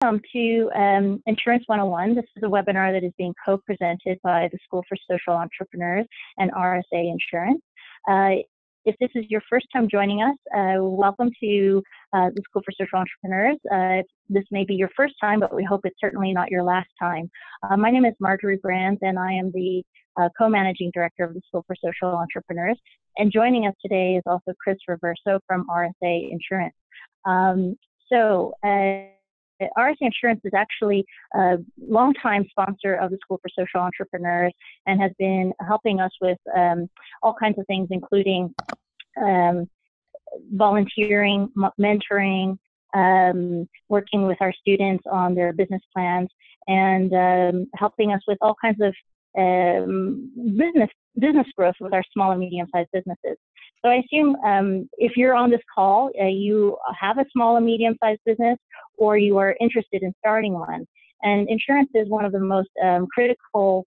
Welcome to Insurance 101. This is a webinar that is being co-presented by the School for Social Entrepreneurs and RSA Insurance. If this is your first time joining us, welcome to the School for Social Entrepreneurs. This may be your first time, but we hope it's certainly not your last time. My name is Marjorie Brands, and I am the co-managing director of the School for Social Entrepreneurs. And joining us today is also Chris Reverso from RSA Insurance. RSA Insurance is actually a longtime sponsor of the School for Social Entrepreneurs and has been helping us with all kinds of things, including volunteering, mentoring, working with our students on their business plans, and helping us with all kinds of business growth with our small and medium-sized businesses. So I assume if you're on this call, you have a small and medium-sized business, or you are interested in starting one. And insurance is one of the most critical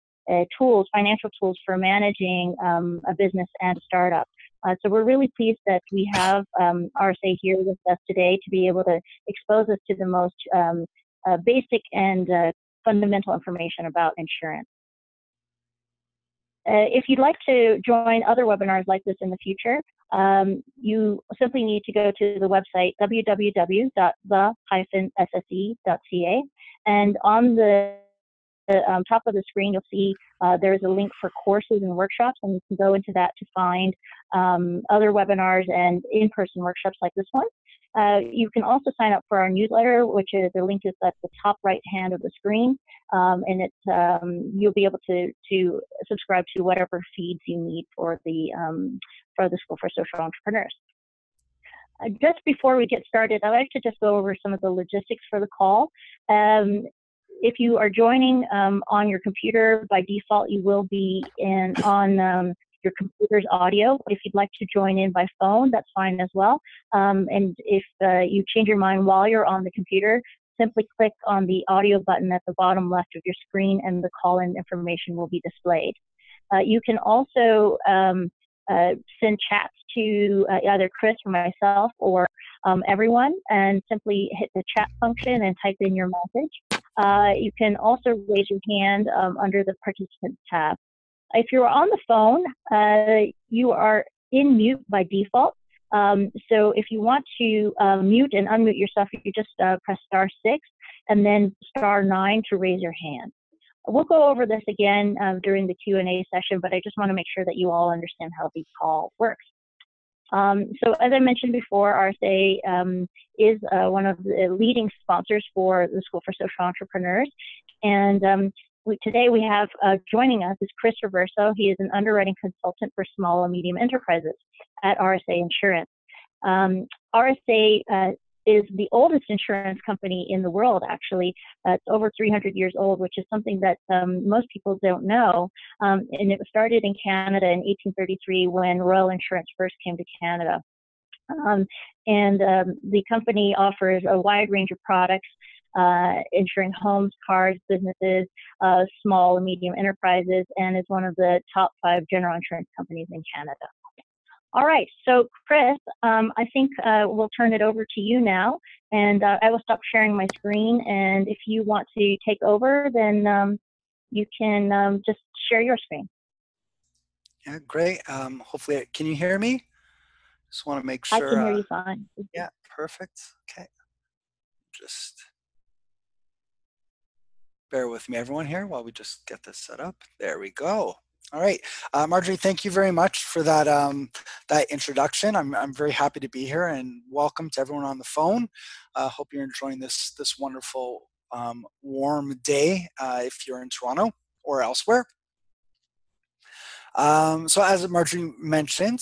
tools, financial tools for managing a business and a startup. So we're really pleased that we have RSA here with us today to be able to expose us to the most basic and fundamental information about insurance. If you'd like to join other webinars like this in the future, you simply need to go to the website www.the-sse.ca, and on the top of the screen you'll see there is a link for courses and workshops, and you can go into that to find other webinars and in-person workshops like this one. You can also sign up for our newsletter, which is the link is at the top right hand of the screen, and it's you'll be able to subscribe to whatever feeds you need for the School for Social Entrepreneurs. Just before we get started, I'd like to just go over some of the logistics for the call. If you are joining on your computer, by default you will be on your computer's audio. If you'd like to join in by phone, that's fine as well. And if you change your mind while you're on the computer, simply click on the audio button at the bottom left of your screen and the call-in information will be displayed. You can also send chats to either Chris or myself or everyone, and simply hit the chat function and type in your message. You can also raise your hand under the Participants tab. If you're on the phone, you are in mute by default. So if you want to mute and unmute yourself, you just press *6 and then *9 to raise your hand. We'll go over this again during the Q&A session, but I just want to make sure that you all understand how the call works. So as I mentioned before, RSA is one of the leading sponsors for the School for Social Entrepreneurs. And today we have joining us is Chris Reverso. He is an underwriting consultant for small and medium enterprises at RSA Insurance. RSA is the oldest insurance company in the world, actually. It's over 300 years old, which is something that most people don't know. And it started in Canada in 1833 when Royal Insurance first came to Canada. The company offers a wide range of products, insuring homes, cars, businesses, small and medium enterprises, and is one of the top 5 general insurance companies in Canada. All right, so Chris, I think we'll turn it over to you now, and I will stop sharing my screen, and if you want to take over, then you can just share your screen. Yeah, great. Hopefully, can you hear me? Just want to make sure. I can hear you fine. Yeah, perfect. Okay. Just bear with me, everyone, here while we just get this set up. There we go. All right, Marjorie, thank you very much for that that introduction. I'm very happy to be here, and welcome to everyone on the phone. Hope you're enjoying this wonderful warm day if you're in Toronto or elsewhere. So as Marjorie mentioned,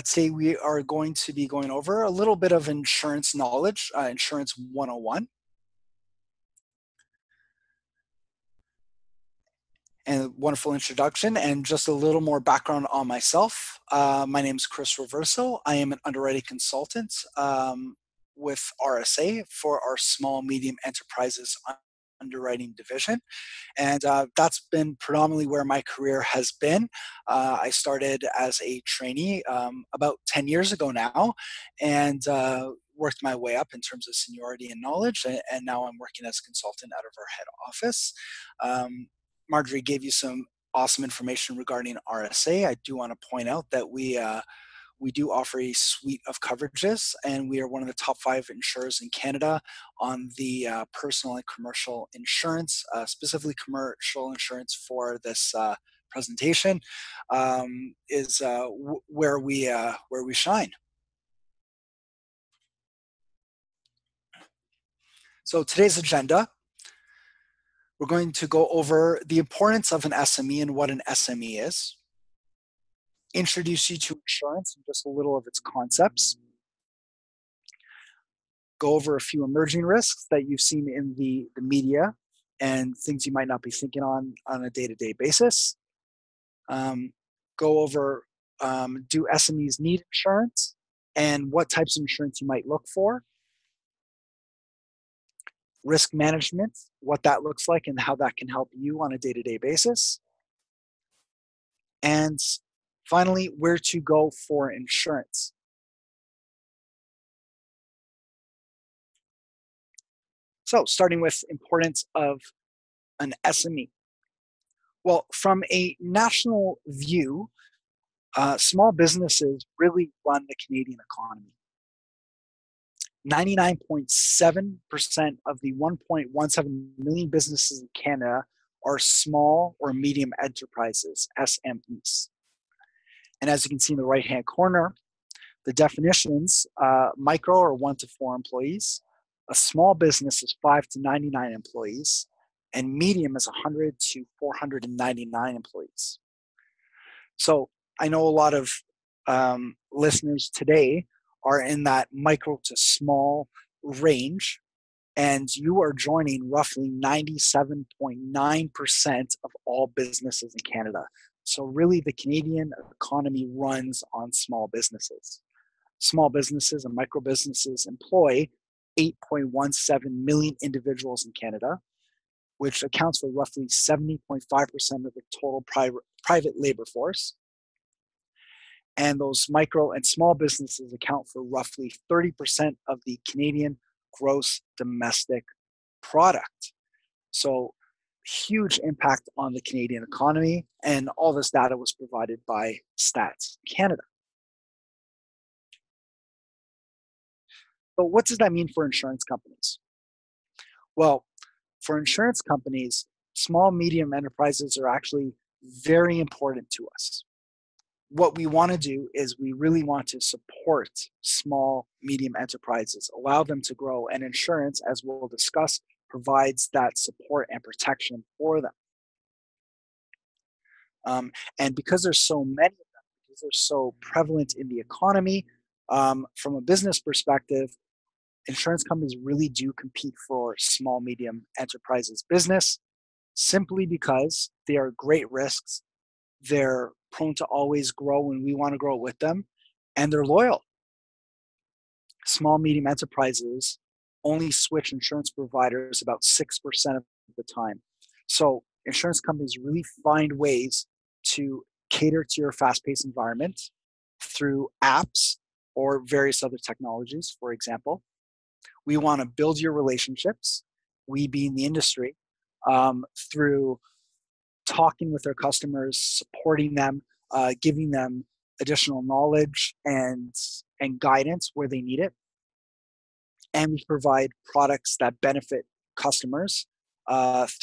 today we are going to be going over a little bit of insurance knowledge, Insurance 101. And a wonderful introduction, and just a little more background on myself. My name is Chris Reverso. I am an underwriting consultant with RSA for our small medium enterprises underwriting division, and that's been predominantly where my career has been. I started as a trainee about 10 years ago now, and worked my way up in terms of seniority and knowledge, and now I'm working as a consultant out of our head office. Marjorie gave you some awesome information regarding RSA. I do want to point out that we do offer a suite of coverages, and we are one of the top 5 insurers in Canada on the personal and commercial insurance, specifically commercial insurance for this presentation, is where we shine. So today's agenda, we're going to go over the importance of an SME and what an SME is, introduce you to insurance and just a little of its concepts, go over a few emerging risks that you've seen in the media and things you might not be thinking on a day-to-day basis, go over do SMEs need insurance and what types of insurance you might look for, risk management, what that looks like and how that can help you on a day-to-day basis, and finally, where to go for insurance. So starting with importance of an SME. Well, from a national view, small businesses really run the Canadian economy. 99.7% of the 1.17 million businesses in Canada are small or medium enterprises, SMEs. And as you can see in the right-hand corner, the definitions, micro or 1 to 4 employees, a small business is 5 to 99 employees, and medium is 100 to 499 employees. So I know a lot of listeners today are in that micro to small range, and you are joining roughly 97.9% of all businesses in Canada. So really the Canadian economy runs on small businesses. Small businesses and micro businesses employ 8.17 million individuals in Canada, which accounts for roughly 70.5% of the total private labor force. And those micro and small businesses account for roughly 30% of the Canadian gross domestic product. So huge impact on the Canadian economy, and all this data was provided by Stats Canada. But what does that mean for insurance companies? Well, for insurance companies, small, medium enterprises are actually very important to us. What we want to do is we really want to support small, medium enterprises, allow them to grow, and insurance, as we'll discuss, provides that support and protection for them. And because there's so many of them, because they're so prevalent in the economy, from a business perspective, insurance companies really do compete for small, medium enterprises business simply because they are great risks. They're prone to always grow when we want to grow with them, and they're loyal. Small, medium enterprises only switch insurance providers about 6% of the time. So insurance companies really find ways to cater to your fast-paced environment through apps or various other technologies, for example. We want to build your relationships, we being the industry, through talking with our customers, supporting them, giving them additional knowledge and guidance where they need it. And we provide products that benefit customers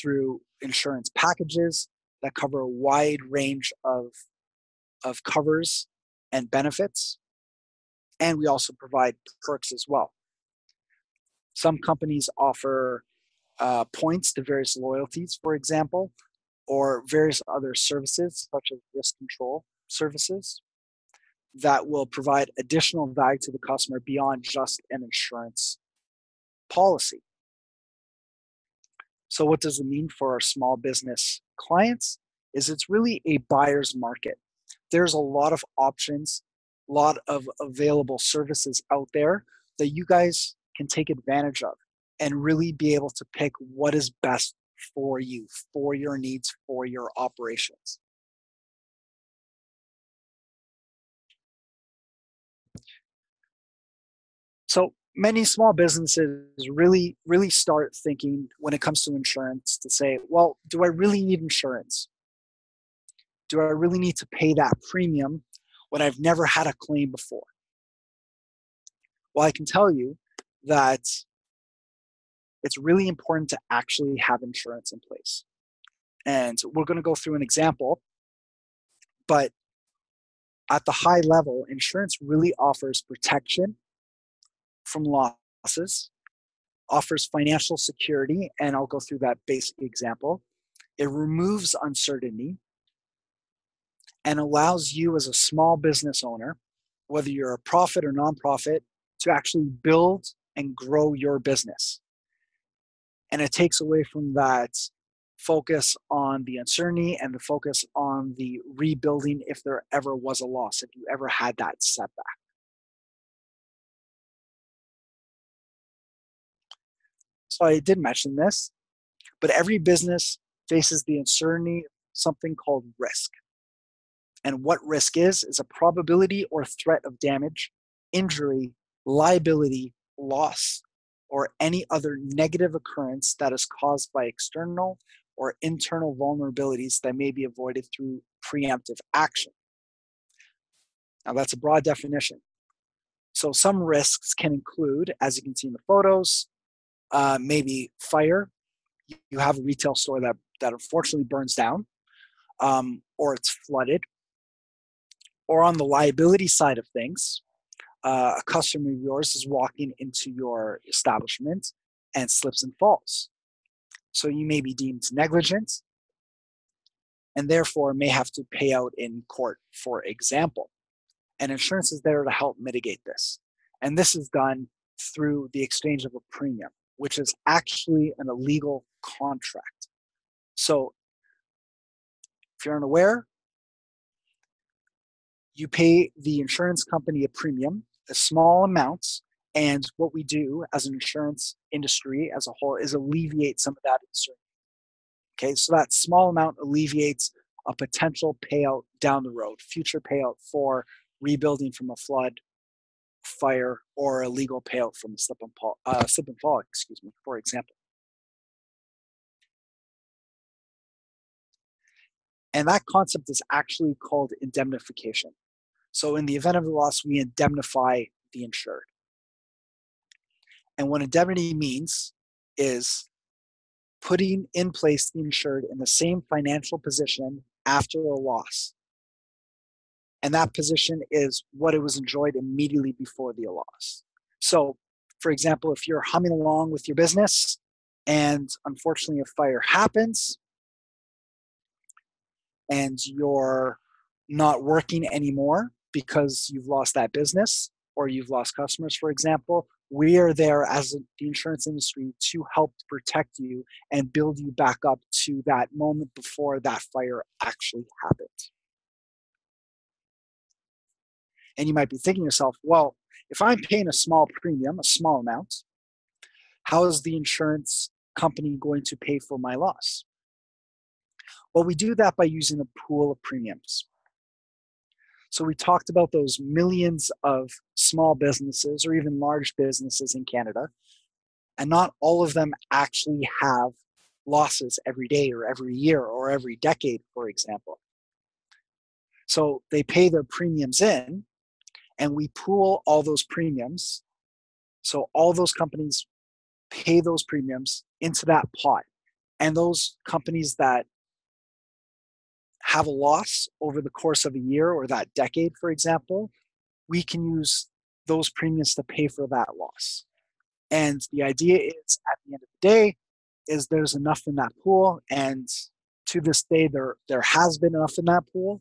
through insurance packages that cover a wide range of covers and benefits. And we also provide perks as well. Some companies offer points to various loyalties, for example, or various other services such as risk control services that will provide additional value to the customer beyond just an insurance policy. So what does it mean for our small business clients? Is it's really a buyer's market. There's a lot of options, a lot of available services out there that you guys can take advantage of and really be able to pick what is best for you, for your needs, for your operations. So many small businesses really start thinking when it comes to insurance to say, well, do I really need insurance? Do I really need to pay that premium when I've never had a claim before? Well, I can tell you that it's really important to actually have insurance in place. And we're going to go through an example, but at the high level, insurance really offers protection from losses, offers financial security, and I'll go through that basic example. It removes uncertainty and allows you as a small business owner, whether you're a profit or nonprofit, to actually build and grow your business. And it takes away from that focus on the uncertainty and the focus on the rebuilding if there ever was a loss, if you ever had that setback. So I did mention this, but every business faces the uncertainty of something called risk. And what risk is a probability or threat of damage, injury, liability, loss, or any other negative occurrence that is caused by external or internal vulnerabilities that may be avoided through preemptive action. Now, that's a broad definition. So some risks can include, as you can see in the photos, maybe fire. You have a retail store that unfortunately burns down, or it's flooded. Or on the liability side of things, a customer of yours is walking into your establishment and slips and falls. So you may be deemed negligent and therefore may have to pay out in court, for example. And insurance is there to help mitigate this. And this is done through the exchange of a premium, which is actually an illegal contract. So if you're unaware, you pay the insurance company a premium, a small amounts, and what we do as an insurance industry as a whole is alleviate some of that uncertainty. Okay, so that small amount alleviates a potential payout down the road, future payout for rebuilding from a flood, fire, or a legal payout from a slip and fall, for example. And that concept is actually called indemnification. So in the event of a loss, we indemnify the insured. And what indemnity means is putting in place the insured in the same financial position after a loss. And that position is what it was enjoyed immediately before the loss. So, for example, if you're humming along with your business and unfortunately a fire happens and you're not working anymore because you've lost that business or you've lost customers, for example, we are there as the insurance industry to help protect you and build you back up to that moment before that fire actually happened. And you might be thinking to yourself, well, if I'm paying a small premium, a small amount, how is the insurance company going to pay for my loss? Well, we do that by using a pool of premiums. So we talked about those millions of small businesses or even large businesses in Canada, and not all of them actually have losses every day or every year or every decade, for example. So they pay their premiums in, and we pool all those premiums. So all those companies pay those premiums into that pot. And those companies that have a loss over the course of a year or that decade, for example, we can use those premiums to pay for that loss. And the idea is at the end of the day is there's enough in that pool. And to this day, there has been enough in that pool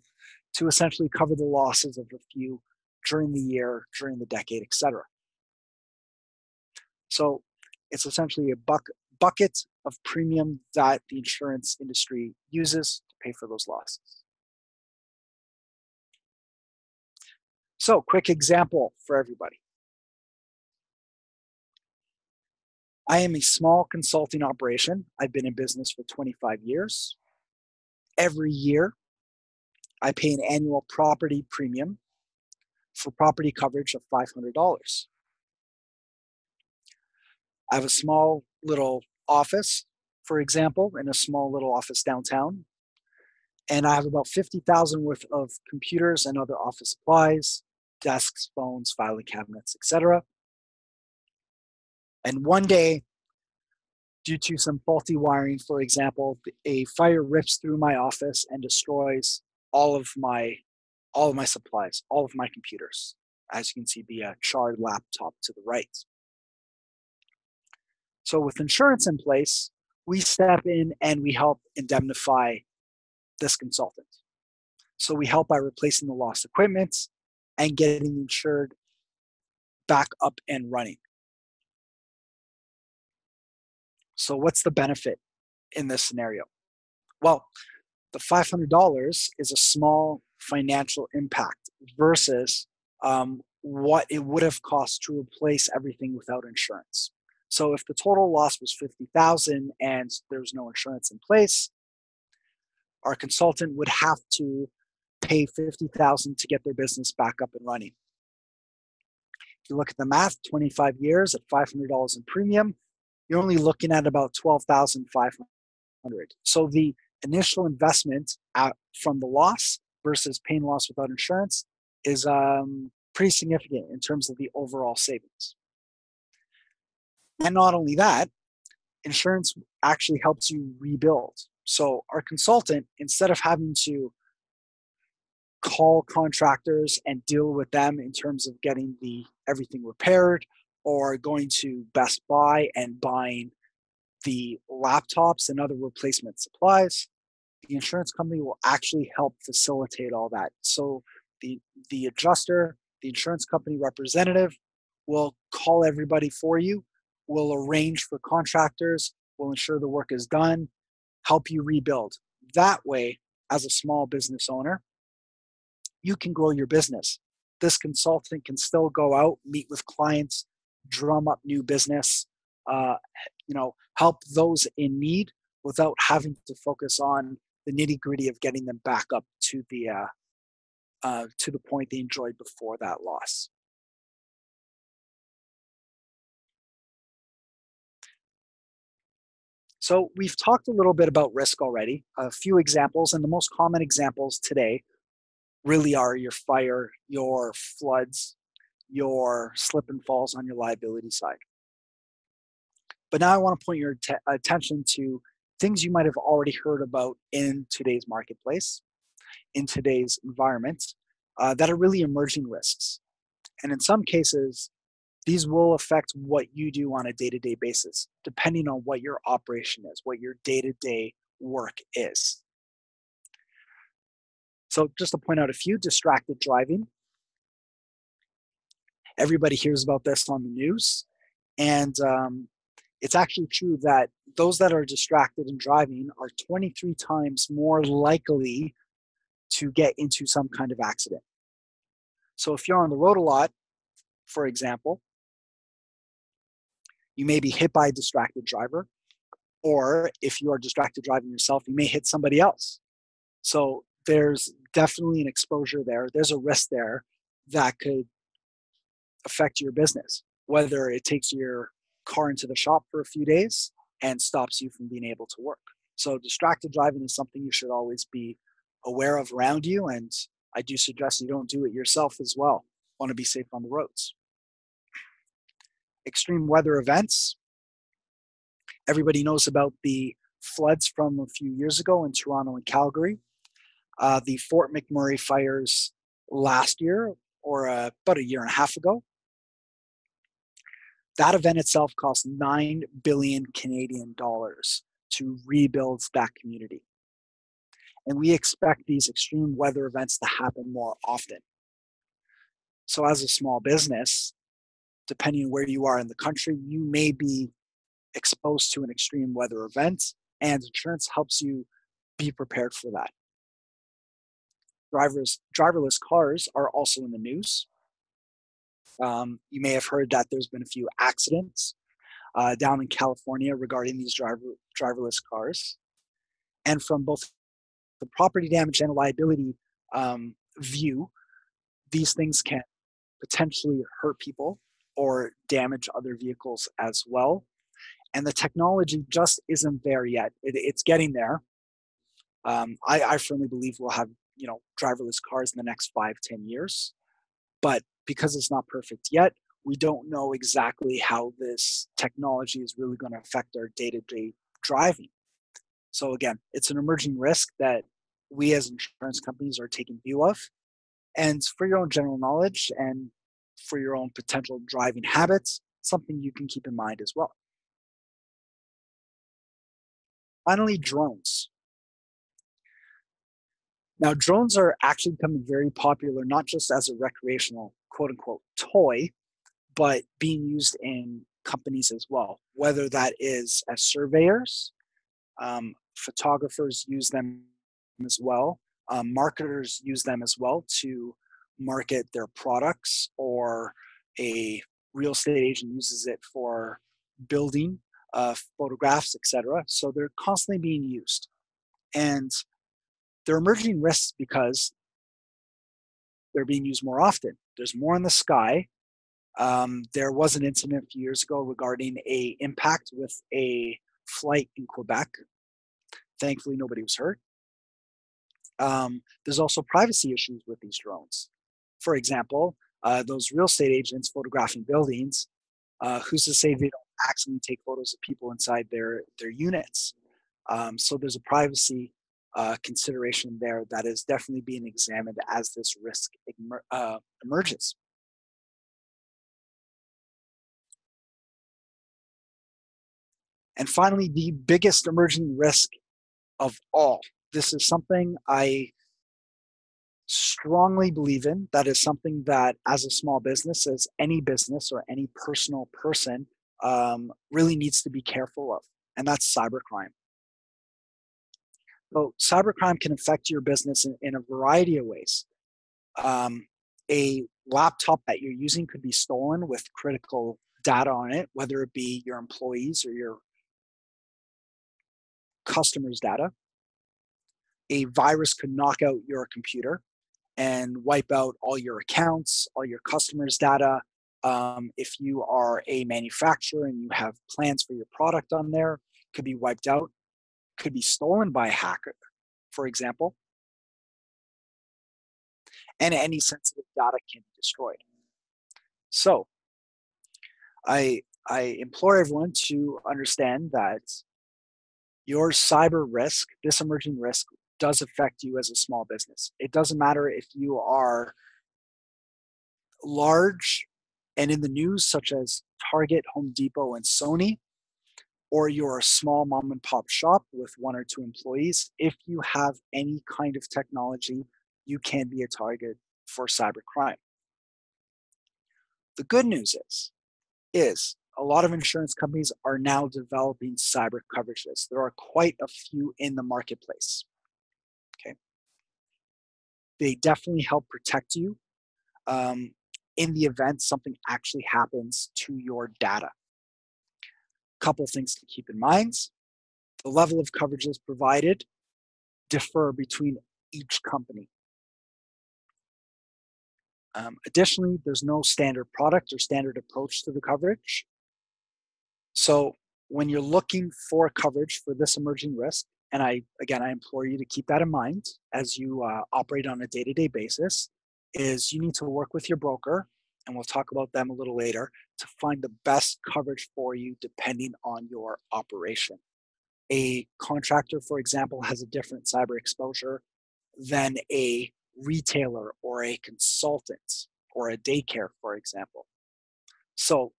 to essentially cover the losses of a few during the year, during the decade, etc. So it's essentially a bucket of premium that the insurance industry uses to pay for those losses. So quick example for everybody. I am a small consulting operation. I've been in business for 25 years. Every year, I pay an annual property premium for property coverage of $500. I have a small little office, for example, in a small little office downtown, and I have about 50,000 worth of computers and other office supplies, desks, phones, filing cabinets, etc. And one day, due to some faulty wiring, for example, a fire rips through my office and destroys all of my supplies, all of my computers. As you can see, be a charred laptop to the right. So with insurance in place, we step in and we help indemnify this consultant. So we help by replacing the lost equipment and getting insured back up and running. So what's the benefit in this scenario? Well, the $500 is a small financial impact versus what it would have cost to replace everything without insurance. So if the total loss was 50,000 and there's no insurance in place, our consultant would have to pay 50,000 to get their business back up and running. If you look at the math, 25 years at $500 in premium, you're only looking at about 12,500. So the initial investment from the loss versus paying loss without insurance is pretty significant in terms of the overall savings. And not only that, insurance actually helps you rebuild. So our consultant, instead of having to call contractors and deal with them in terms of getting everything repaired, or going to Best Buy and buying the laptops and other replacement supplies, the insurance company will actually help facilitate all that. So the adjuster, the insurance company representative will call everybody for you, will arrange for contractors, will ensure the work is done, help you rebuild. That way, as a small business owner, you can grow your business. This consultant can still go out, meet with clients, drum up new business, help those in need without having to focus on the nitty-gritty of getting them back up to the point they enjoyed before that loss. So we've talked a little bit about risk already, a few examples, and the most common examples today really are your fire, your floods, your slip and falls on your liability side. But now I want to point your attention to things you might have already heard about in today's marketplace, in today's environment, that are really emerging risks. And in some cases, these will affect what you do on a day-to-day basis, depending on what your operation is, what your day-to-day work is. So just to point out a few, distracted driving. Everybody hears about this on the news. And it's actually true that those that are distracted in driving are 23 times more likely to get into some kind of accident. So if you're on the road a lot, for example, you may be hit by a distracted driver, or if you are distracted driving yourself, you may hit somebody else. So there's definitely an exposure there. There's a risk there that could affect your business, whether it takes your car into the shop for a few days and stops you from being able to work. So distracted driving is something you should always be aware of around you, and I do suggest you don't do it yourself as well. Want to be safe on the roads. Extreme weather events. Everybody knows about the floods from a few years ago in Toronto and Calgary. The Fort McMurray fires last year, or about a year and a half ago. That event itself cost 9 billion Canadian dollars to rebuild that community. And we expect these extreme weather events to happen more often. So as a small business, depending on where you are in the country, you may be exposed to an extreme weather event, and insurance helps you be prepared for that. Driverless cars are also in the news. You may have heard that there's been a few accidents down in California regarding these driverless cars. And from both the property damage and liability view, these things can potentially hurt people or damage other vehicles as well. And the technology just isn't there yet. It's getting there. I firmly believe we'll have, driverless cars in the next 5, 10 years. But because it's not perfect yet, we don't know exactly how this technology is really going to affect our day-to-day driving. So again, it's an emerging risk that we as insurance companies are taking view of. And for your own general knowledge and for your own potential driving habits, something you can keep in mind as well. Finally, drones. Now, drones are actually becoming very popular, not just as a recreational quote unquote toy, but being used in companies as well, whether that is as surveyors, photographers use them as well, marketers use them as well to market their products, or a real estate agent uses it for building photographs, etc. So they're constantly being used. And they're emerging risks because they're being used more often. There's more in the sky. There was an incident a few years ago regarding a impact with a flight in Quebec. Thankfully, nobody was hurt. There's also privacy issues with these drones. For example, those real estate agents photographing buildings, who's to say they don't accidentally take photos of people inside their units? So there's a privacy consideration there that is definitely being examined as this risk emerges. And finally, the biggest emerging risk of all. This is something I strongly believe in. That is something that, as a small business, as any business or any personal person, really needs to be careful of, and that's cybercrime. So cybercrime can affect your business in a variety of ways. A laptop that you're using could be stolen with critical data on it, whether it be your employees or your customers' data. A virus could knock out your computer and wipe out all your accounts, all your customers' data. If you are a manufacturer and you have plans for your product on there, could be wiped out, could be stolen by a hacker, for example, and any sensitive data can be destroyed. So I implore everyone to understand that your cyber risk, this emerging risk, does affect you as a small business. It doesn't matter if you are large and in the news, such as Target, Home Depot, and Sony, or you're a small mom and pop shop with 1 or 2 employees. If you have any kind of technology, you can be a target for cybercrime. The good news is a lot of insurance companies are now developing cyber coverages. There are quite a few in the marketplace. Okay, they definitely help protect you in the event something actually happens to your data. Couple things to keep in mind. The level of coverages provided differ between each company. Additionally, there's no standard product or standard approach to the coverage. So when you're looking for coverage for this emerging risk, and I implore you to keep that in mind as you operate on a day-to-day basis, is you need to work with your broker, and we'll talk about them a little later, to find the best coverage for you depending on your operation. A contractor, for example, has a different cyber exposure than a retailer or a consultant or a daycare, for example. So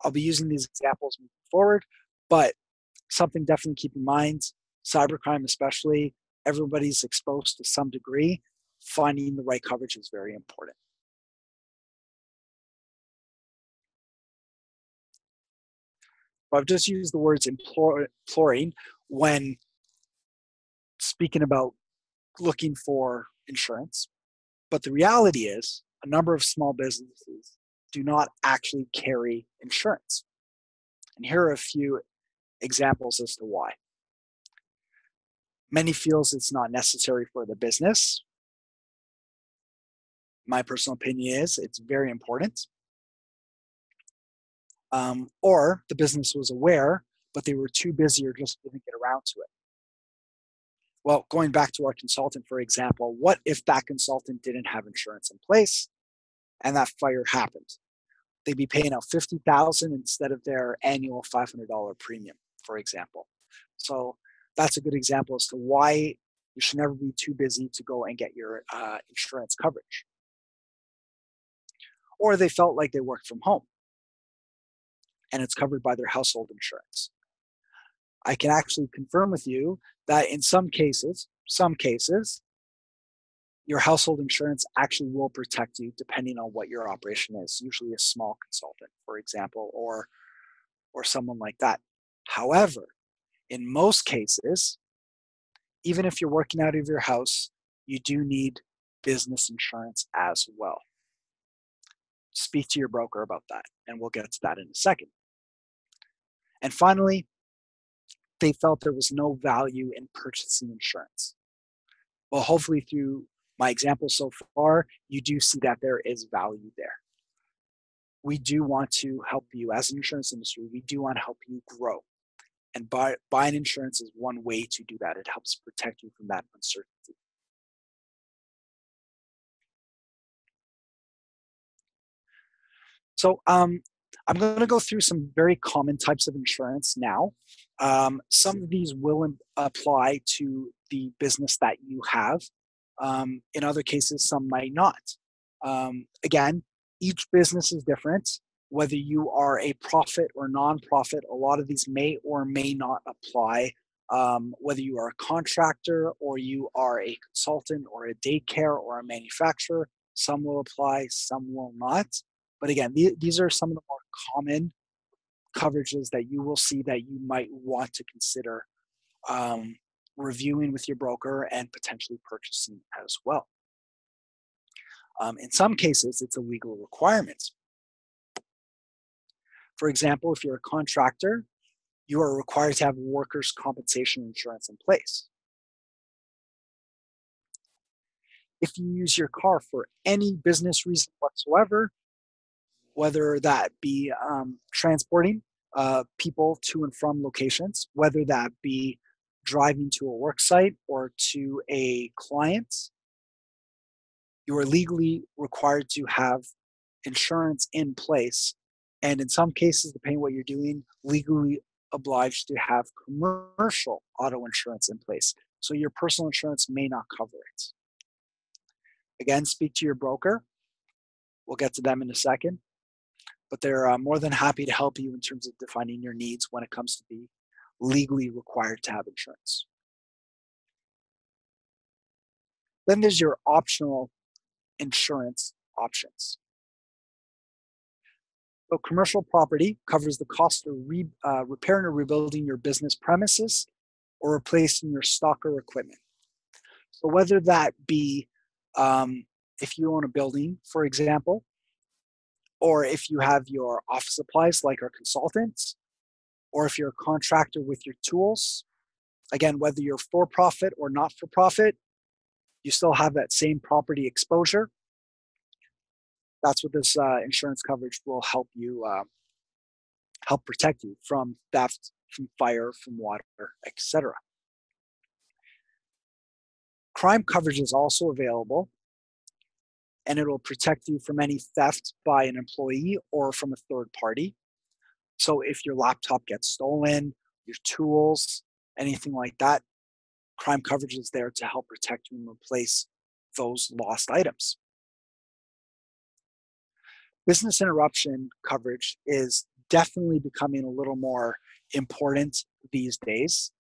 I'll be using these examples moving forward, but something definitely keep in mind, cybercrime especially, everybody's exposed to some degree. Finding the right coverage is very important. I've just used the words imploring when speaking about looking for insurance. But the reality is a number of small businesses do not actually carry insurance. And here are a few examples as to why. Many feels it's not necessary for the business. My personal opinion is it's very important. Or the business was aware, but they were too busy or just didn't get around to it. Well, going back to our consultant, for example, what if that consultant didn't have insurance in place and that fire happened? They'd be paying out $50,000 instead of their annual $500 premium, for example. So that's a good example as to why you should never be too busy to go and get your insurance coverage. Or they felt like they worked from home and it's covered by their household insurance. I can actually confirm with you that in some cases, your household insurance actually will protect you depending on what your operation is, usually a small consultant, for example, or someone like that. However, in most cases, even if you're working out of your house, you do need business insurance as well. Speak to your broker about that, and we'll get to that in a second. And finally, they felt there was no value in purchasing insurance. Well, hopefully through my example so far, you do see that there is value there. We do want to help you as an insurance industry. We do want to help you grow. And buying insurance is one way to do that. It helps protect you from that uncertainty. So I'm going to go through some very common types of insurance now. Some of these will apply to the business that you have. In other cases, some might not. Again, each business is different. Whether you are a profit or nonprofit, a lot of these may or may not apply. Whether you are a contractor or you are a consultant or a daycare or a manufacturer, some will apply, some will not. But again, these are some of the more common coverages that you will see that you might want to consider reviewing with your broker and potentially purchasing as well. In some cases, it's a legal requirement. For example, if you're a contractor, you are required to have workers' compensation insurance in place. If you use your car for any business reason whatsoever, whether that be transporting people to and from locations, whether that be driving to a work site or to a client, you are legally required to have insurance in place. And in some cases, depending on what you're doing, legally obliged to have commercial auto insurance in place. So your personal insurance may not cover it. Again, speak to your broker. We'll get to them in a second. But they're more than happy to help you in terms of defining your needs when it comes to be legally required to have insurance. Then there's your optional insurance options. So commercial property covers the cost of repairing or rebuilding your business premises or replacing your stock or equipment. So whether that be if you own a building, for example, or if you have your office supplies like our consultants, or if you're a contractor with your tools, again, whether you're for profit or not for profit, you still have that same property exposure. That's what this insurance coverage will help you help protect you from theft, from fire, from water, etc. Crime coverage is also available, and it will protect you from any theft by an employee or from a third party. So if your laptop gets stolen, your tools, anything like that, crime coverage is there to help protect you and replace those lost items. Business interruption coverage is definitely becoming a little more important these days,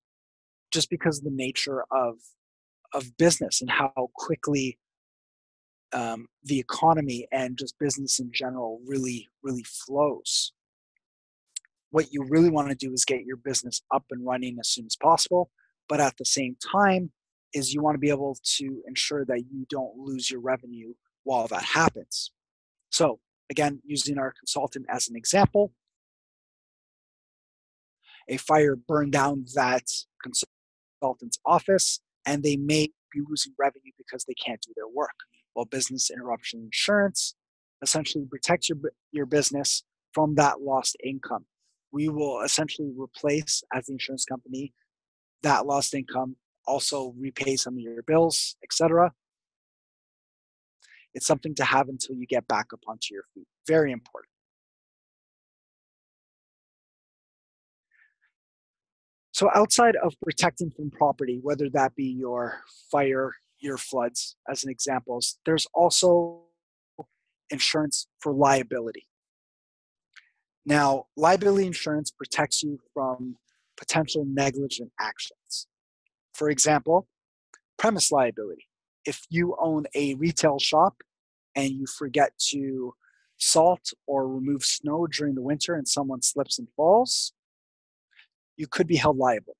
just because of the nature of business and how quickly the economy and just business in general really flows. What you really want to do is get your business up and running as soon as possible, but at the same time is you want to be able to ensure that you don't lose your revenue while that happens. So again, using our consultant as an example, a fire burned down that consultant's office and they may be losing revenue because they can't do their work. Well, business interruption insurance essentially protects your business from that lost income. We will essentially replace, as the insurance company, that lost income, also repay some of your bills, etc. It's something to have until you get back up onto your feet. Very important. So outside of protecting from property, whether that be your fire, your floods, as an examples, there's also insurance for liability. Now, liability insurance protects you from potential negligent actions. For example, premise liability. If you own a retail shop and you forget to salt or remove snow during the winter and someone slips and falls, you could be held liable.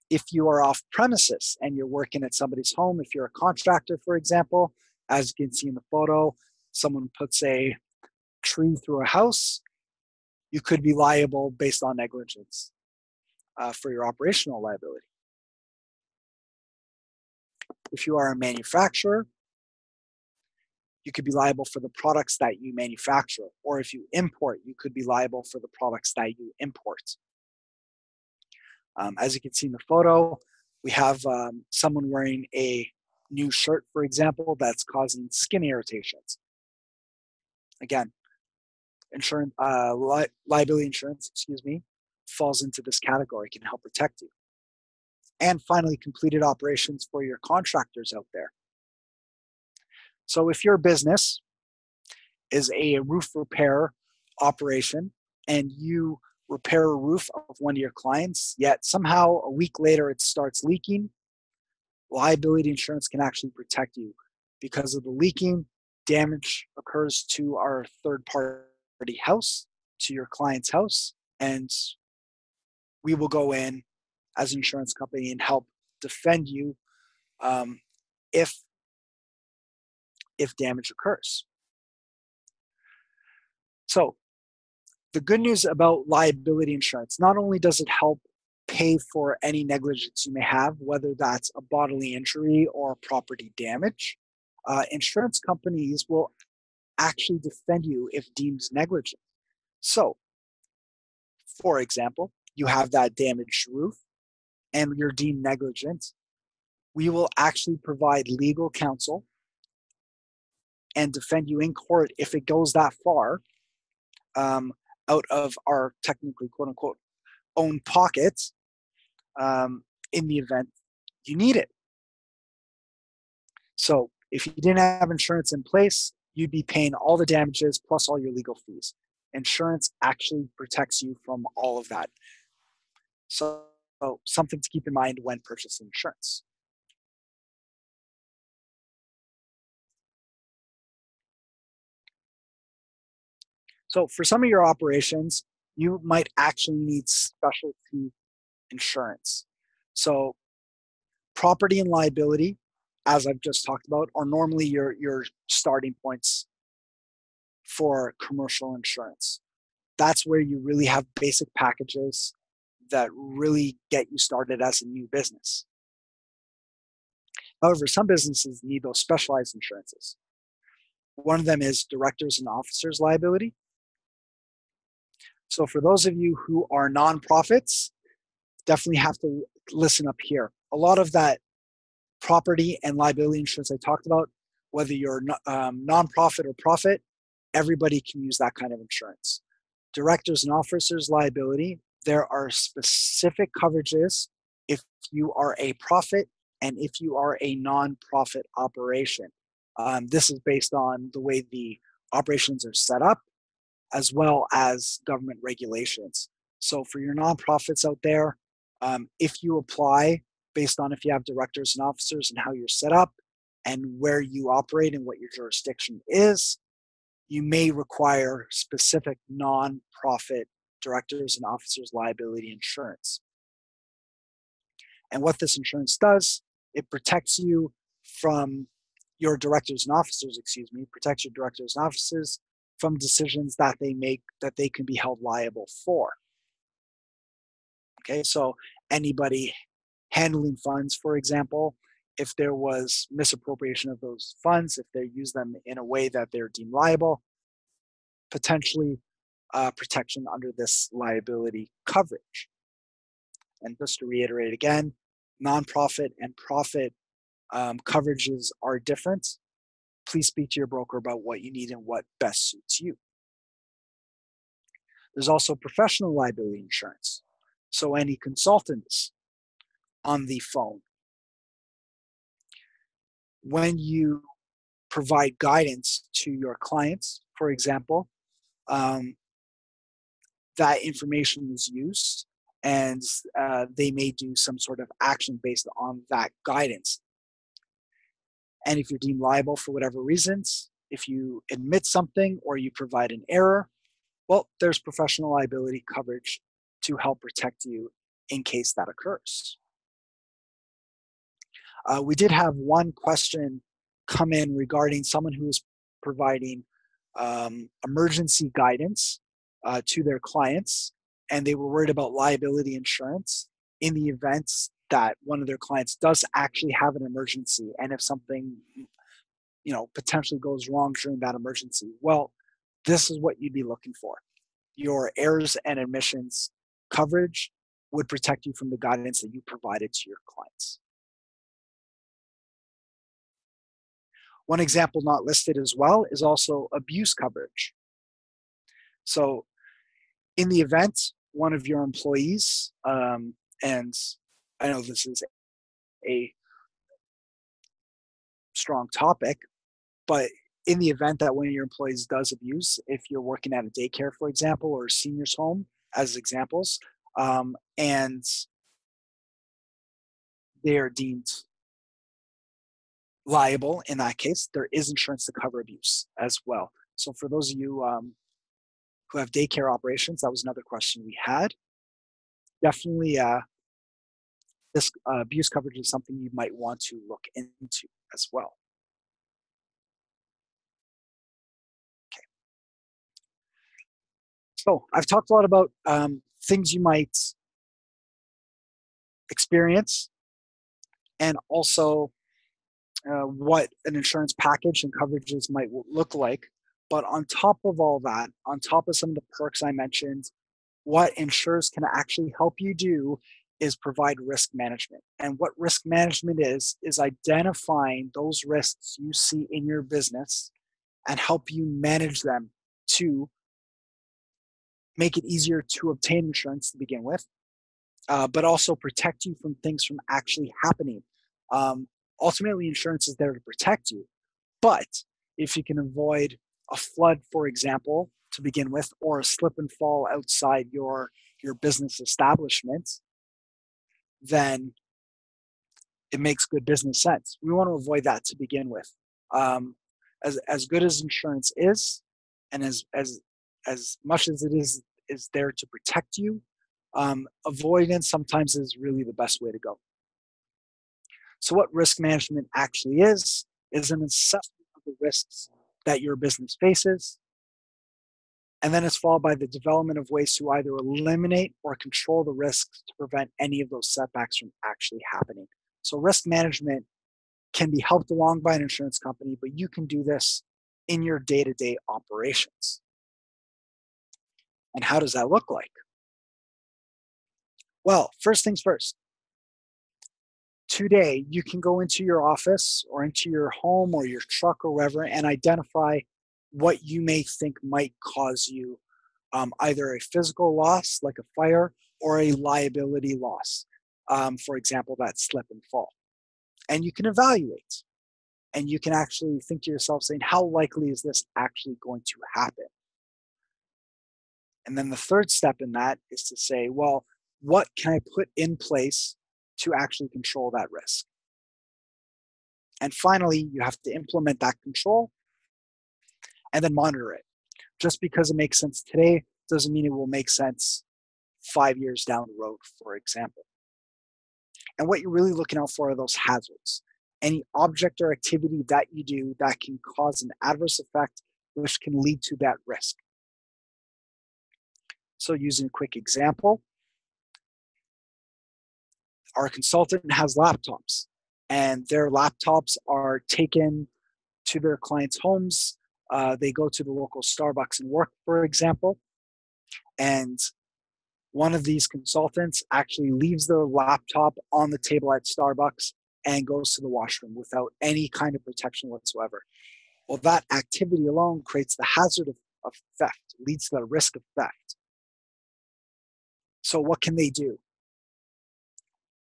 If you are off premises and you're working at somebody's home, if you're a contractor, for example, as you can see in the photo, someone puts a tree through a house, you could be liable based on negligence for your operational liability. If you are a manufacturer, you could be liable for the products that you manufacture. Or if you import, you could be liable for the products that you import. As you can see in the photo, we have someone wearing a new shirt, for example, that's causing skin irritations. Again, liability insurance, falls into this category, can help protect you. And finally, completed operations for your contractors out there. So if your business is a roof repair operation and you repair a roof of one of your clients, yet somehow a week later it starts leaking, liability insurance can actually protect you. Because of the leaking, damage occurs to our third-party house, to your client's house, and we will go in as an insurance company and help defend you if damage occurs. So the good news about liability insurance, not only does it help pay for any negligence you may have, whether that's a bodily injury or property damage, insurance companies will actually defend you if deemed negligent. So, for example, you have that damaged roof and you're deemed negligent, we will actually provide legal counsel and defend you in court if it goes that far, out of our technically quote unquote own pockets, in the event you need it. So if you didn't have insurance in place, you'd be paying all the damages plus all your legal fees. Insurance actually protects you from all of that. So something to keep in mind when purchasing insurance. So for some of your operations, you might actually need specialty insurance. So property and liability, as I've just talked about, are normally your starting points for commercial insurance. That's where you really have basic packages that really get you started as a new business. However, some businesses need those specialized insurances. One of them is directors and officers liability. So for those of you who are nonprofits, definitely have to listen up here. A lot of that property and liability insurance I talked about, whether you're nonprofit or profit, everybody can use that kind of insurance. Directors and officers liability, there are specific coverages if you are a profit and if you are a nonprofit operation. This is based on the way the operations are set up, as well as government regulations. So for your nonprofits out there, if you apply based on if you have directors and officers and how you're set up and where you operate and what your jurisdiction is, you may require specific nonprofit directors and officers liability insurance. And what this insurance does, it protects you from your directors and officers, protects your directors and officers from decisions that they make that they can be held liable for. Okay, so anybody handling funds, for example, if there was misappropriation of those funds, if they use them in a way that they're deemed liable, potentially protection under this liability coverage. And just to reiterate again, nonprofit and profit coverages are different. Please speak to your broker about what you need and what best suits you. There's also professional liability insurance. So any consultants on the phone, when you provide guidance to your clients, for example, that information is used and they may do some sort of action based on that guidance. And if you're deemed liable for whatever reasons, if you admit something or you provide an error, well, there's professional liability coverage to help protect you in case that occurs. We did have one question come in regarding someone who is providing emergency guidance to their clients, and they were worried about liability insurance in the event that one of their clients does actually have an emergency, and if something potentially goes wrong during that emergency. Well, this is what you'd be looking for. Your errors and omissions coverage would protect you from the guidance that you provided to your clients. One example not listed as well is also abuse coverage. So in the event one of your employees, and I know this is a strong topic, but in the event that one of your employees does abuse, if you're working at a daycare, for example, or a senior's home as examples, and they are deemed liable in that case, there is insurance to cover abuse as well. So for those of you who have daycare operations, that was another question we had. Definitely this abuse coverage is something you might want to look into as well. Okay. So I've talked a lot about things you might experience and also what an insurance package and coverages might look like. But on top of all that, on top of some of the perks I mentioned, what insurers can actually help you do is provide risk management. And what risk management is identifying those risks you see in your business and help you manage them to make it easier to obtain insurance to begin with, but also protect you from things from actually happening. Ultimately, insurance is there to protect you, but if you can avoid a flood, for example, to begin with, or a slip and fall outside your business establishment, then it makes good business sense. We want to avoid that to begin with. As good as insurance is, and as much as it is there to protect you, avoidance sometimes is really the best way to go. So what risk management actually is an assessment of the risks that your business faces, and then it's followed by the development of ways to either eliminate or control the risks to prevent any of those setbacks from actually happening. So risk management can be helped along by an insurance company, but you can do this in your day-to-day operations. And how does that look like? Well, first things first. Today, you can go into your office or into your home or your truck or wherever and identify what you may think might cause you either a physical loss like a fire or a liability loss. For example, that slip and fall. And you can evaluate and you can actually think to yourself saying, how likely is this actually going to happen? And then the third step in that is to say, well, what can I put in place to actually control that risk? And finally, you have to implement that control and then monitor it. Just because it makes sense today doesn't mean it will make sense 5 years down the road, for example. And what you're really looking out for are those hazards. Any object or activity that you do that can cause an adverse effect, which can lead to that risk. So using a quick example, our consultant has laptops and their laptops are taken to their clients' homes They go to the local Starbucks and work, for example, and one of these consultants actually leaves their laptop on the table at Starbucks and goes to the washroom without any kind of protection whatsoever. Well, that activity alone creates the hazard of theft, leads to the risk of theft. So what can they do?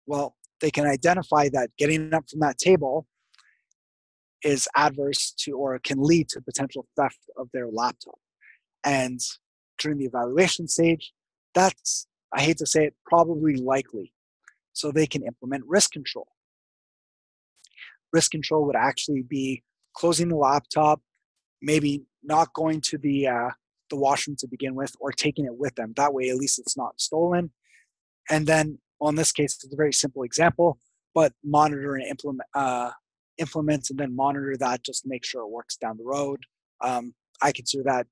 Well, they can identify that getting up from that table is adverse to or can lead to potential theft of their laptop. And during the evaluation stage, that's, I hate to say it, probably likely. So they can implement risk control. Risk control would actually be closing the laptop, maybe not going to the washroom to begin with, or taking it with them. That way, at least it's not stolen. And then, well, in this case, it's a very simple example, but monitor and implement and then monitor that just to make sure it works down the road. I consider that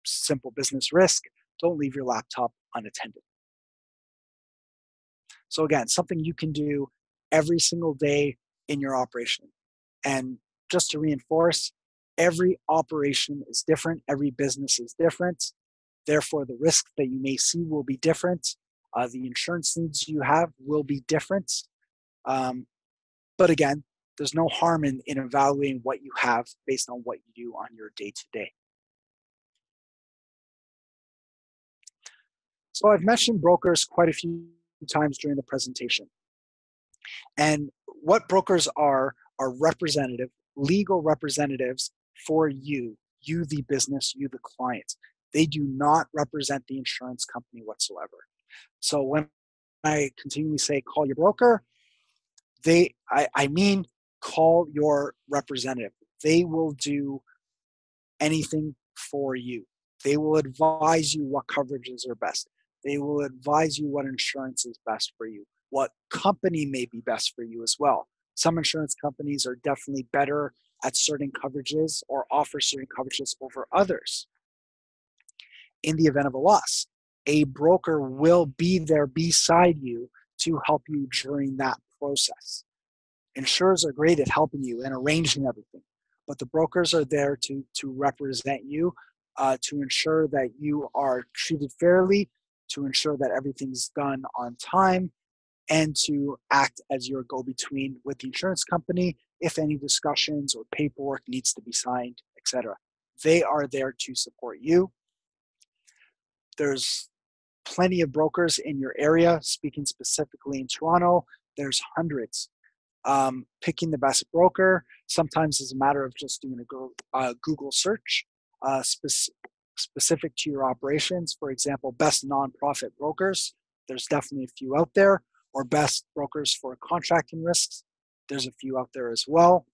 simple business risk. Don't leave your laptop unattended. So again, something you can do every single day in your operation. And just to reinforce, every operation is different. Every business is different. Therefore, the risk that you may see will be different. The insurance needs you have will be different. But again, there's no harm in evaluating what you have based on what you do on your day-to-day. So I've mentioned brokers quite a few times during the presentation. And what brokers are representative, legal representatives for you, the business, you, the client. They do not represent the insurance company whatsoever. So when I continually say call your broker, I mean call your representative. They will do anything for you. They will advise you what coverages are best. They will advise you what insurance is best for you, what company may be best for you as well. Some insurance companies are definitely better at certain coverages or offer certain coverages over others. In the event of a loss, a broker will be there beside you to help you during that process. Insurers are great at helping you and arranging everything, but the brokers are there to represent you, to ensure that you are treated fairly, to ensure that everything's done on time, and to act as your go-between with the insurance company if any discussions or paperwork needs to be signed, etc. They are there to support you. There's plenty of brokers in your area. Speaking specifically in Toronto, there's hundreds. Picking the best broker sometimes is a matter of just doing a Google search specific to your operations. For example, best nonprofit brokers. There's definitely a few out there. Or best brokers for contracting risks. There's a few out there as well.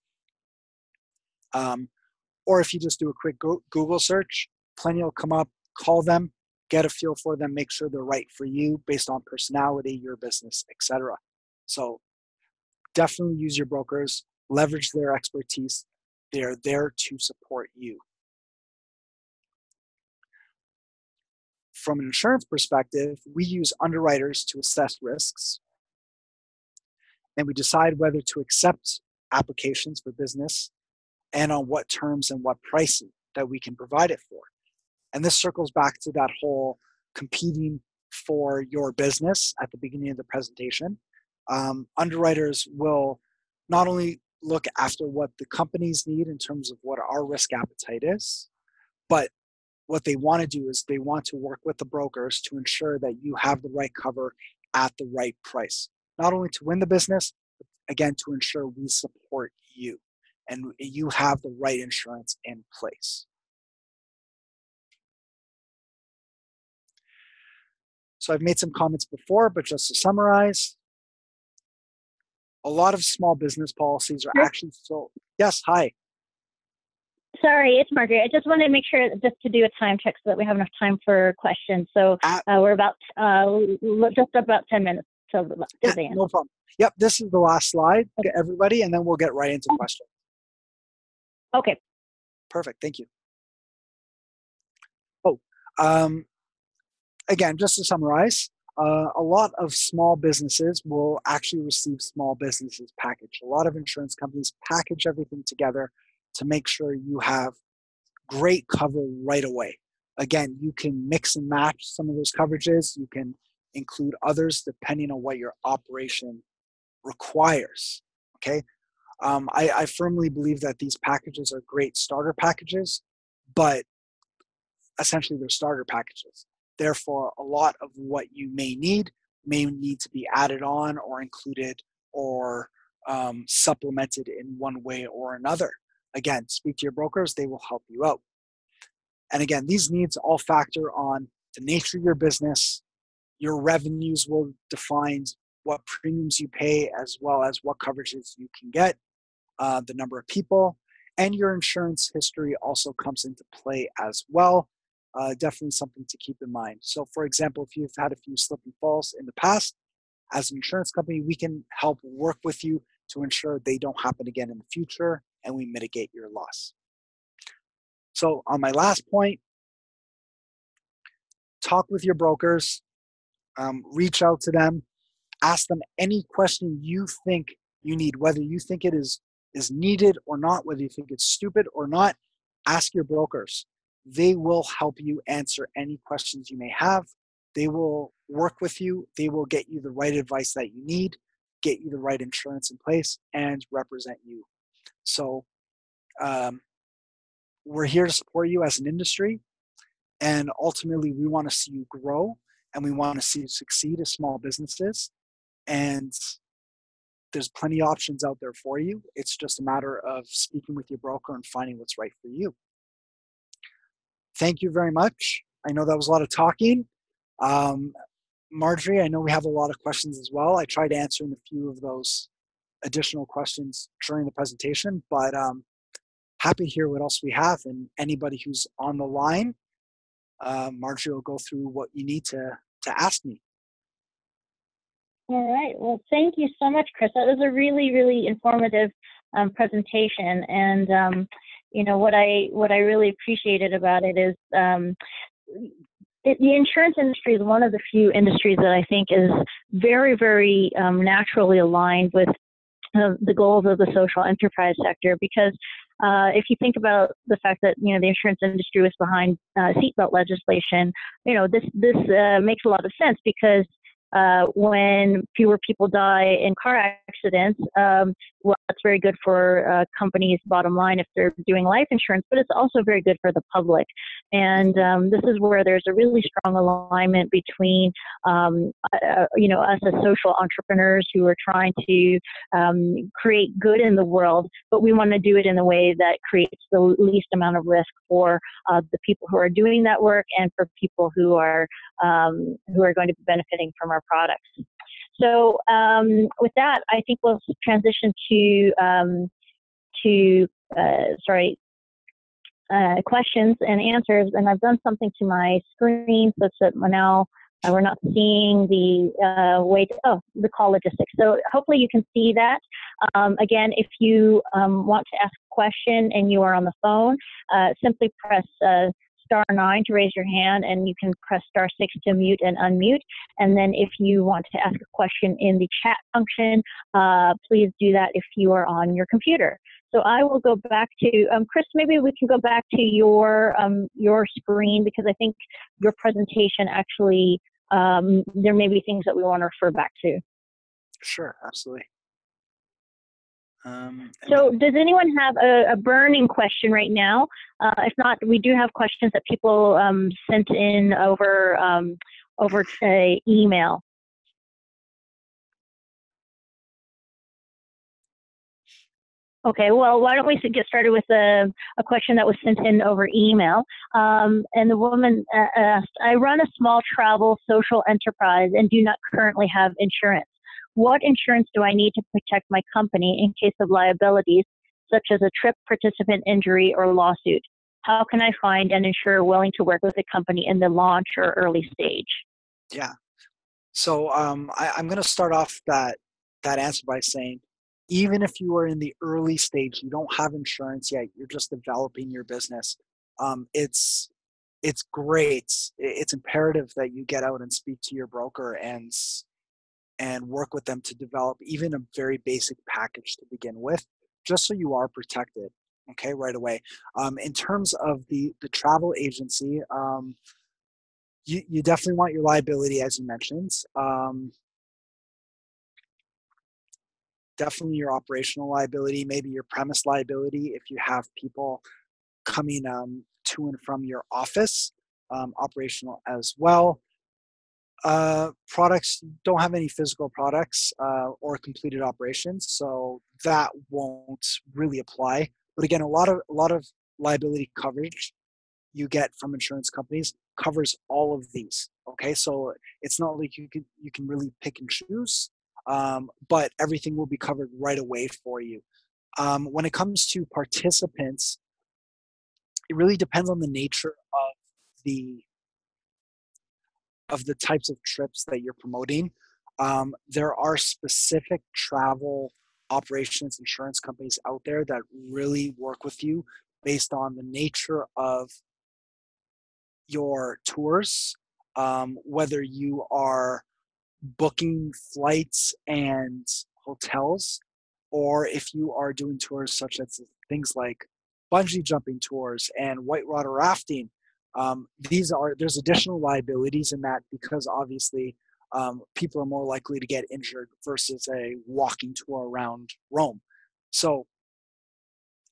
Or if you just do a quick Google search, plenty will come up. Call them, get a feel for them, make sure they're right for you based on personality, your business, etc. So definitely use your brokers, leverage their expertise. They're there to support you. From an insurance perspective, we use underwriters to assess risks, and we decide whether to accept applications for business and on what terms and what pricing that we can provide it for. And this circles back to that whole competing for your business at the beginning of the presentation. Underwriters will not only look after what the companies need in terms of what our risk appetite is, but what they want to do is they want to work with the brokers to ensure that you have the right cover at the right price. Not only to win the business, but again, to ensure we support you and you have the right insurance in place. So I've made some comments before, but just to summarize, a lot of small business policies are actually sold. Yes, hi. Sorry, it's Margaret. I just wanted to make sure just to do a time check so that we have enough time for questions. So we're about just about 10 minutes till the end. No problem. Yep, this is the last slide, okay, everybody, and then we'll get right into questions. Okay. Perfect. Thank you. Again, just to summarize, a lot of small businesses will actually receive small businesses package. A lot of insurance companies package everything together to make sure you have great cover right away. Again, you can mix and match some of those coverages. You can include others depending on what your operation requires. Okay. I firmly believe that these packages are great starter packages, but essentially they're starter packages. Therefore, a lot of what you may need to be added on or included or supplemented in one way or another. Again, speak to your brokers, they will help you out. And again, these needs all factor on the nature of your business. Your revenues will define what premiums you pay as well as what coverages you can get, the number of people, and your insurance history also comes into play as well. Definitely something to keep in mind. So for example, if you've had a few slip and falls in the past, as an insurance company, we can help work with you to ensure they don't happen again in the future and we mitigate your loss. So on my last point, talk with your brokers, reach out to them, ask them any question you think you need, whether you think it is needed or not, whether you think it's stupid or not. Ask your brokers. They will help you answer any questions you may have. They will work with you. They will get you the right advice that you need, get you the right insurance in place, and represent you. So we're here to support you as an industry. And ultimately, we want to see you grow and we want to see you succeed as small businesses. And there's plenty of options out there for you. It's just a matter of speaking with your broker and finding what's right for you. Thank you very much. I know that was a lot of talking. Marjorie, I know we have a lot of questions as well. I tried answering a few of those additional questions during the presentation, but happy to hear what else we have. And anybody who's on the line, Marjorie will go through what you need to ask me. All right. Well, thank you so much, Chris. That was a really, really informative presentation. And you know what I really appreciated about it is the insurance industry is one of the few industries that I think is very, very naturally aligned with the goals of the social enterprise sector. Because if you think about the fact that the insurance industry was behind seatbelt legislation, this makes a lot of sense, because when fewer people die in car accidents, well, that's very good for companies' bottom line if they're doing life insurance, but it's also very good for the public. And this is where there's a really strong alignment between, us as social entrepreneurs who are trying to create good in the world, but we want to do it in a way that creates the least amount of risk for the people who are doing that work and for people who are going to be benefiting from our products. So with that, I think we'll transition to questions and answers. And I've done something to my screen such that now we're not seeing the the call logistics. So hopefully you can see that. Again, if you want to ask a question and you are on the phone, simply press *9 to raise your hand, and you can press *6 to mute and unmute. And then if you want to ask a question in the chat function, please do that if you are on your computer. So I will go back to Chris. Maybe we can go back to your screen, because I think your presentation actually there may be things that we want to refer back to. Sure, absolutely. So does anyone have a burning question right now? If not, we do have questions that people sent in over email. Okay, well, why don't we get started with a question that was sent in over email. And the woman asked, I run a small travel social enterprise and do not currently have insurance. What insurance do I need to protect my company in case of liabilities, such as a trip, participant injury, or lawsuit? How can I find an insurer willing to work with a company in the launch or early stage? Yeah. So I'm going to start off that answer by saying, even if you are in the early stage, you don't have insurance yet, you're just developing your business, it's great. It's imperative that you get out and speak to your broker and work with them to develop even a very basic package to begin with, just so you are protected. okay, right away. In terms of the travel agency, you definitely want your liability, as you mentioned. Definitely your operational liability, maybe your premise liability if you have people coming to and from your office, operational as well. Products don't have any physical products or completed operations, so that won't really apply. But again, a lot of liability coverage you get from insurance companies covers all of these. Okay, so it's not like you can really pick and choose, but everything will be covered right away for you. When it comes to participants, it really depends on the nature the of the types of trips that you're promoting. There are specific travel operations insurance companies out there that really work with you based on the nature of your tours, whether you are booking flights and hotels, or if you are doing tours such as things like bungee jumping tours and whitewater rafting. There's additional liabilities in that because obviously people are more likely to get injured versus a walking tour around Rome. So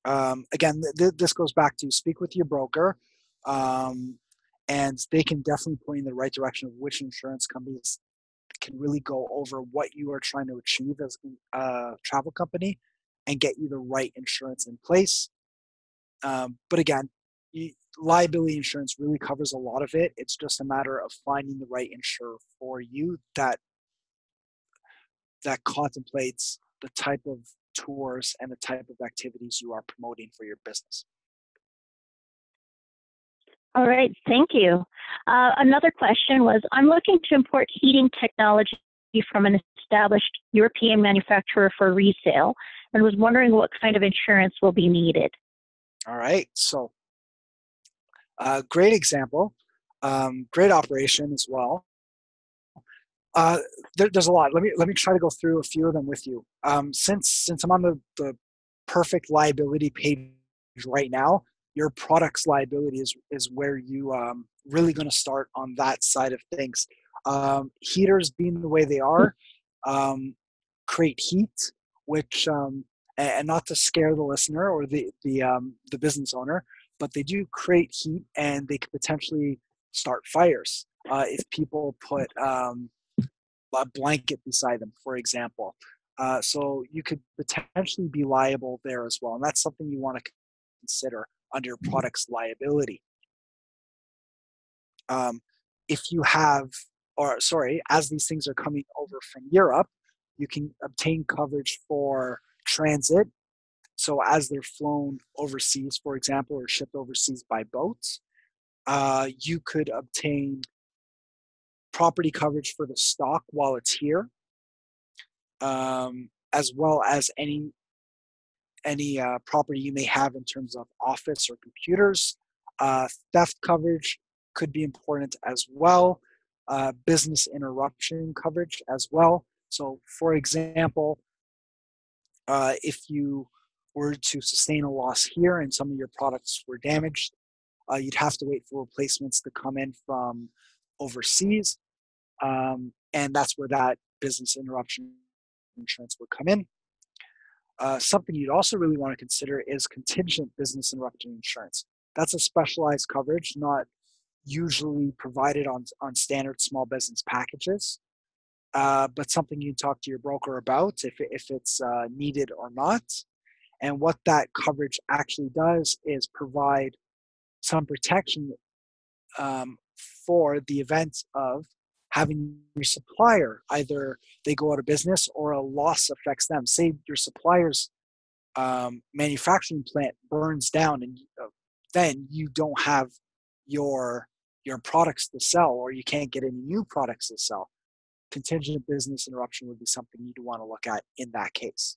again, this goes back to speak with your broker, and they can definitely point in the right direction of which insurance companies can really go over what you are trying to achieve as a travel company and get you the right insurance in place. But again, liability insurance really covers a lot of it. It's just a matter of finding the right insurer for you that contemplates the type of tours and the type of activities you are promoting for your business. All right, thank you. Another question was, I'm looking to import heating technology from an established European manufacturer for resale and was wondering what kind of insurance will be needed. All right, so great example, great operation as well. There's a lot. Let me try to go through a few of them with you. Since I'm on the perfect liability page right now, your product's liability is where you really going to start on that side of things. Heaters being the way they are, create heat, which and not to scare the listener or the business owner, but they do create heat and they could potentially start fires if people put a blanket beside them, for example. So you could potentially be liable there as well, and that's something you want to consider under your product's liability. If you have, or sorry, as these things are coming over from Europe, you can obtain coverage for transit. So as they're flown overseas, for example, or shipped overseas by boats, you could obtain property coverage for the stock while it's here, as well as any property you may have in terms of office or computers. Theft coverage could be important as well. Business interruption coverage as well. So, for example, if you were to sustain a loss here and some of your products were damaged, you'd have to wait for replacements to come in from overseas. And that's where that business interruption insurance would come in. Something you'd also really want to consider is contingent business interruption insurance. That's a specialized coverage, not usually provided on standard small business packages, but something you talk to your broker about if it's needed or not. And what that coverage actually does is provide some protection for the event of having your supplier, either they go out of business or a loss affects them. Say your supplier's manufacturing plant burns down, and then you don't have your products to sell, or you can't get any new products to sell. Contingent business interruption would be something you'd want to look at in that case.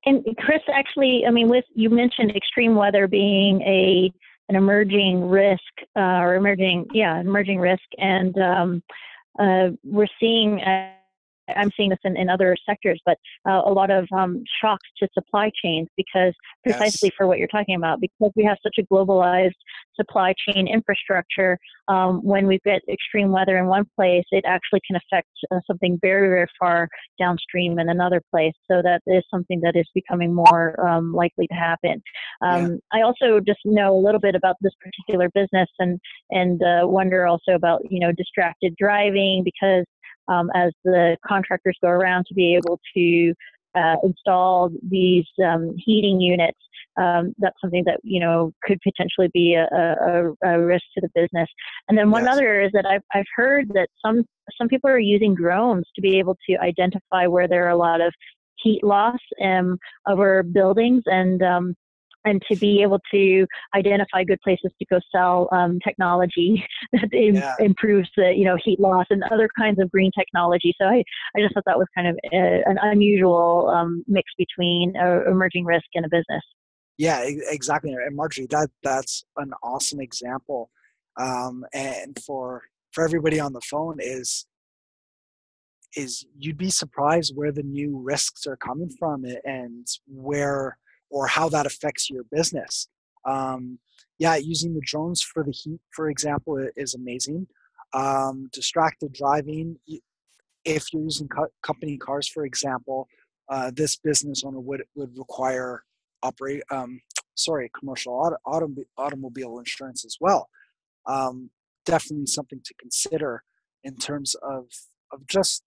And Chris, actually, I mean, you mentioned extreme weather being an emerging risk, emerging risk, and we're seeing I'm seeing this in other sectors, but a lot of shocks to supply chains because precisely Yes. for what you're talking about, because we have such a globalized supply chain infrastructure, when we get extreme weather in one place, it actually can affect something very, very far downstream in another place. So that is something that is becoming more likely to happen. Yeah. I also just know a little bit about this particular business and wonder also about, distracted driving because as the contractors go around to be able to install these heating units, that's something that could potentially be a risk to the business. And then one Yes. other is that I've heard that some people are using drones to be able to identify where there are a lot of heat loss over buildings and to be able to identify good places to go sell technology that Yeah. improves the heat loss and other kinds of green technology. So I just thought that was kind of an unusual mix between emerging risk and a business. Yeah, exactly. And Marjorie, that's an awesome example. And for everybody on the phone is you'd be surprised where the new risks are coming from and where or how that affects your business. Yeah, using the drones for the heat, for example, is amazing. Distracted driving, if you're using company cars, for example, this business owner would require operate commercial automobile insurance as well. Um, Definitely something to consider in terms of just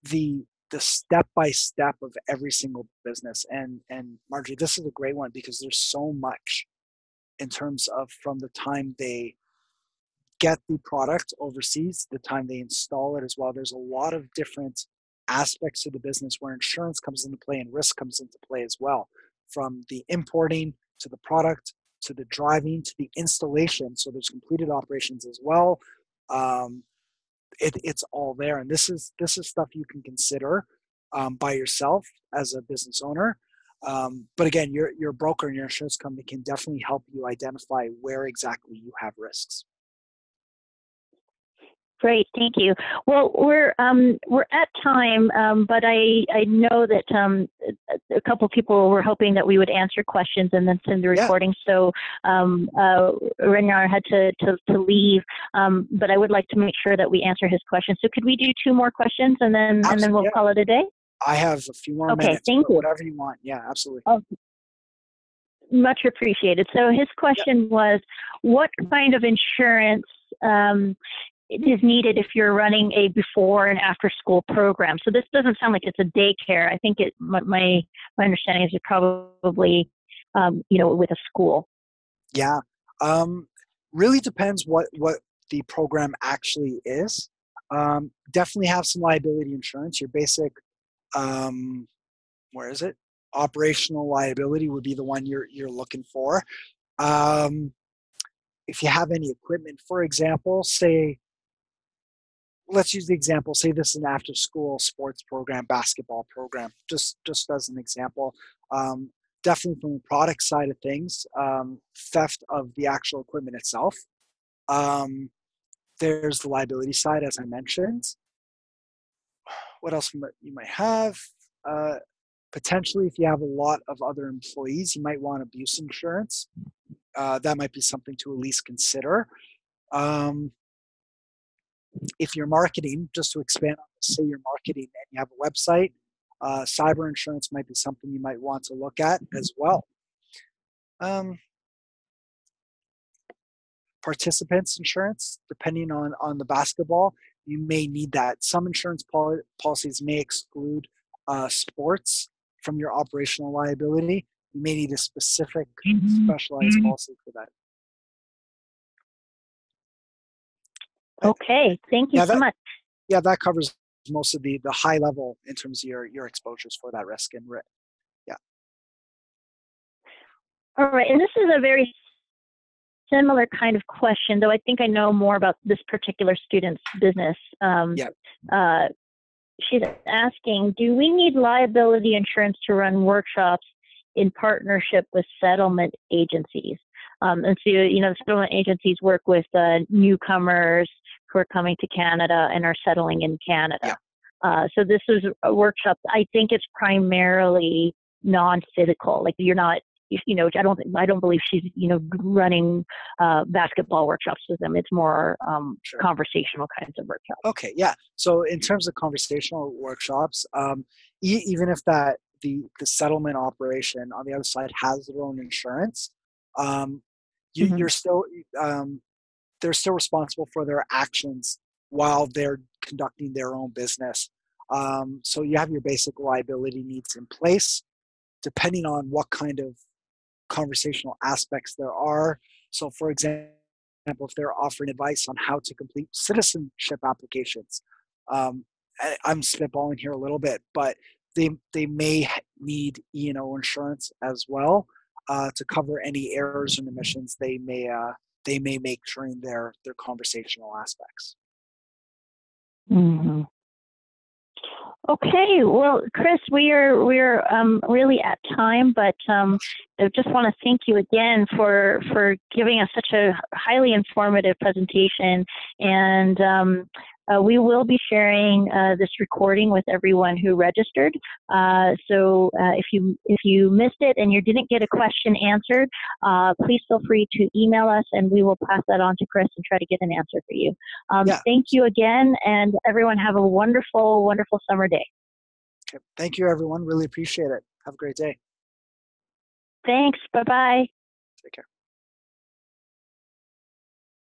the step by step of every single business. And Marjorie, this is a great one because there's so much in terms of from the time they get the product overseas, the time they install it as well. There's a lot of different aspects of the business where insurance comes into play and risk comes into play as well, from the importing to the product to the driving to the installation. So there's completed operations as well. Um, it's all there, and this is stuff you can consider by yourself as a business owner. But again, your broker and your insurance company can definitely help you identify where exactly you have risks. Great, thank you. Well, we're at time, but I know that a couple of people were hoping that we would answer questions and then send the Yeah, recording. So Renyar had to leave, but I would like to make sure that we answer his questions. So could we do two more questions and then absolutely. we'll Yeah, call it a day? I have a few more Okay, minutes, thank but you. whatever you want. Yeah, absolutely. Oh, much appreciated. So his Yeah. question was, what kind of insurance is needed if you're running a before and after school program? So this doesn't sound like it's a daycare. I think my understanding is it's probably with a school. Yeah. Really depends what the program actually is. Definitely have some liability insurance. Your basic, where is it? Operational liability would be the one you're looking for. Um, if you have any equipment, for example, say, let's use the example, say this is an after school sports program, basketball program, just as an example. Um, Definitely from the product side of things, theft of the actual equipment itself. Um, there's the liability side, as I mentioned. What else you might have? Uh, Potentially, if you have a lot of other employees, you might want abuse insurance. That might be something to at least consider. Um, if you're marketing, just to expand on this, say you're marketing and you have a website, cyber insurance might be something you might want to look at as well. Um, Participants insurance, depending on the basketball, you may need that. Some insurance policies may exclude sports from your operational liability. You may need a specific specialized policy for that. But Okay, thank you yeah, so much. that covers most of the high level in terms of your exposures for that risk and yeah. All right, and this is a very similar kind of question, though I think I know more about this particular student's business. Yeah. She's asking, do we need liability insurance to run workshops in partnership with settlement agencies? And so, the settlement agencies work with newcomers who are coming to Canada and are settling in Canada. Yeah. So this is a workshop. I think it's primarily non-physical. Like you're not, I don't believe she's, running basketball workshops with them. It's more Sure. conversational kinds of workshops. Okay, yeah. So in terms of conversational workshops, even if the settlement operation on the other side has their own insurance, um, Mm-hmm. you're still they're still responsible for their actions while they're conducting their own business. So you have your basic liability needs in place, depending on what kind of conversational aspects there are. So, for example, if they're offering advice on how to complete citizenship applications, I'm spitballing here a little bit, but they may need E&O insurance as well to cover any errors and omissions they may make during their conversational aspects. Mm-hmm. Okay, well, Chris, we're really at time, but I just want to thank you again for giving us such a highly informative presentation, and we will be sharing this recording with everyone who registered. So if you missed it and you didn't get a question answered, please feel free to email us, and we will pass that on to Chris and try to get an answer for you. Yeah. Thank you again, and everyone have a wonderful, wonderful summer day. Okay. Thank you, everyone. Really appreciate it. Have a great day. Thanks. Bye-bye.